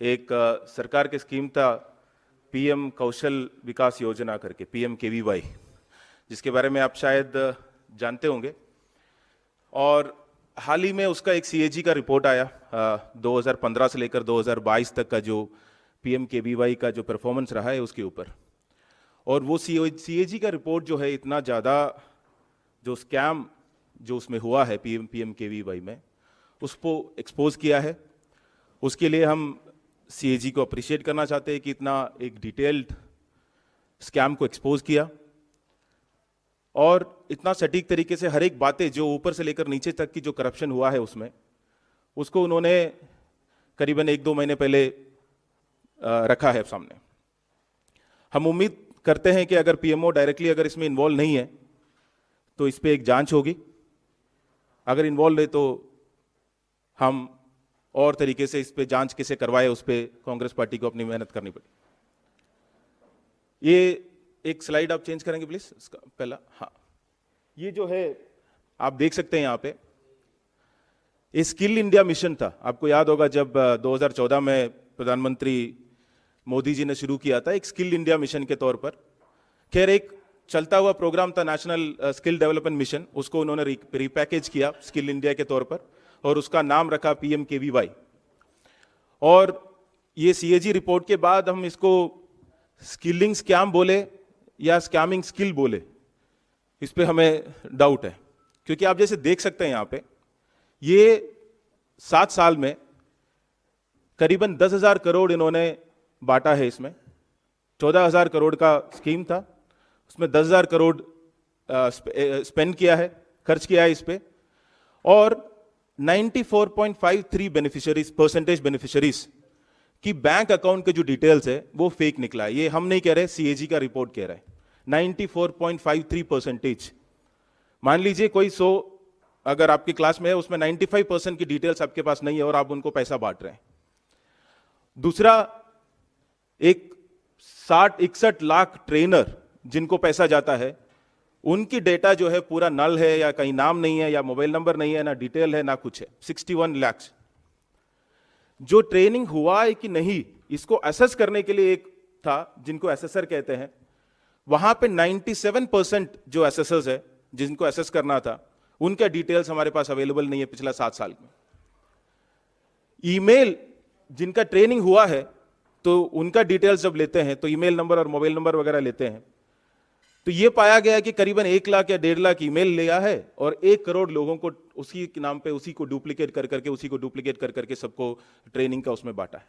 एक सरकार की स्कीम था पीएम कौशल विकास योजना करके, PMKVY, जिसके बारे में आप शायद जानते होंगे। और हाल ही में उसका एक CAG का रिपोर्ट आया 2015 से लेकर 2022 तक का जो PMKVY का जो परफॉर्मेंस रहा है उसके ऊपर। और वो CAG का रिपोर्ट जो है इतना ज़्यादा जो स्कैम जो उसमें हुआ है PMKVY में उसको एक्सपोज किया है। उसके लिए हम CAG को अप्रिशिएट करना चाहते हैं कि इतना एक डिटेल्ड स्कैम को एक्सपोज किया और इतना सटीक तरीके से हर एक बातें जो ऊपर से लेकर नीचे तक की जो करप्शन हुआ है उसमें उसको उन्होंने करीबन 1-2 महीने पहले रखा है सामने। हम उम्मीद करते हैं कि अगर PMO डायरेक्टली अगर इसमें इन्वॉल्व नहीं है तो इस पर एक जांच होगी, अगर इन्वॉल्व है तो हम और तरीके से इस पे जांच कैसे करवाए उस पे कांग्रेस पार्टी को अपनी मेहनत करनी पड़ी। ये एक स्लाइड आप चेंज करेंगे प्लीज, इसका पहला। हाँ, ये जो है आप देख सकते हैं यहाँ पे, ये स्किल इंडिया मिशन था। आपको याद होगा जब 2014 में प्रधानमंत्री मोदी जी ने शुरू किया था एक स्किल इंडिया मिशन के तौर पर। खैर एक चलता हुआ प्रोग्राम था नेशनल स्किल डेवलपमेंट मिशन, उसको उन्होंने रिपैकेज किया स्किल इंडिया के तौर पर और उसका नाम रखा PMKVY। और ये CAG रिपोर्ट के बाद हम इसको स्किलिंग स्कैम बोले या स्कैमिंग स्किल बोले, इस पे हमें डाउट है, क्योंकि आप जैसे देख सकते हैं यहाँ पे ये 7 साल में करीबन 10,000 करोड़ इन्होंने बांटा है। इसमें 14,000 करोड़ का स्कीम था, उसमें 10,000 करोड़ स्पेंड किया है, खर्च किया है इस पे। और 94.53 बेनिफिशियरीज की बैंक अकाउंट के जो डिटेल्स है वो फेक निकला है। ये हम नहीं कह रहे, CAG का रिपोर्ट कह रहा है। 94.53%। मान लीजिए कोई 100 अगर आपकी क्लास में है, उसमें 95% की डिटेल्स आपके पास नहीं है और आप उनको पैसा बांट रहे हैं। दूसरा, एक 60-61 लाख ट्रेनर जिनको पैसा जाता है, उनकी डेटा जो है पूरा नल है या कहीं नाम नहीं है या मोबाइल नंबर नहीं है, ना डिटेल है ना कुछ है। 61 लाख जो ट्रेनिंग हुआ है कि नहीं इसको असेस करने के लिए एक था जिनको एसेसर कहते हैं, वहां पे 97% जो एसेसर्स है जिनको एसेस करना था उनका डिटेल्स हमारे पास अवेलेबल नहीं है पिछला 7 साल में। ईमेल जिनका ट्रेनिंग हुआ है तो उनका डिटेल्स जब लेते हैं तो ईमेल नंबर और मोबाइल नंबर वगैरह लेते हैं, तो ये पाया गया कि करीबन 1 लाख या 1.5 लाख ईमेल लिया है और 1 करोड़ लोगों को उसी के नाम पे उसी को डुप्लीकेट कर करके सबको ट्रेनिंग का उसमें बांटा है।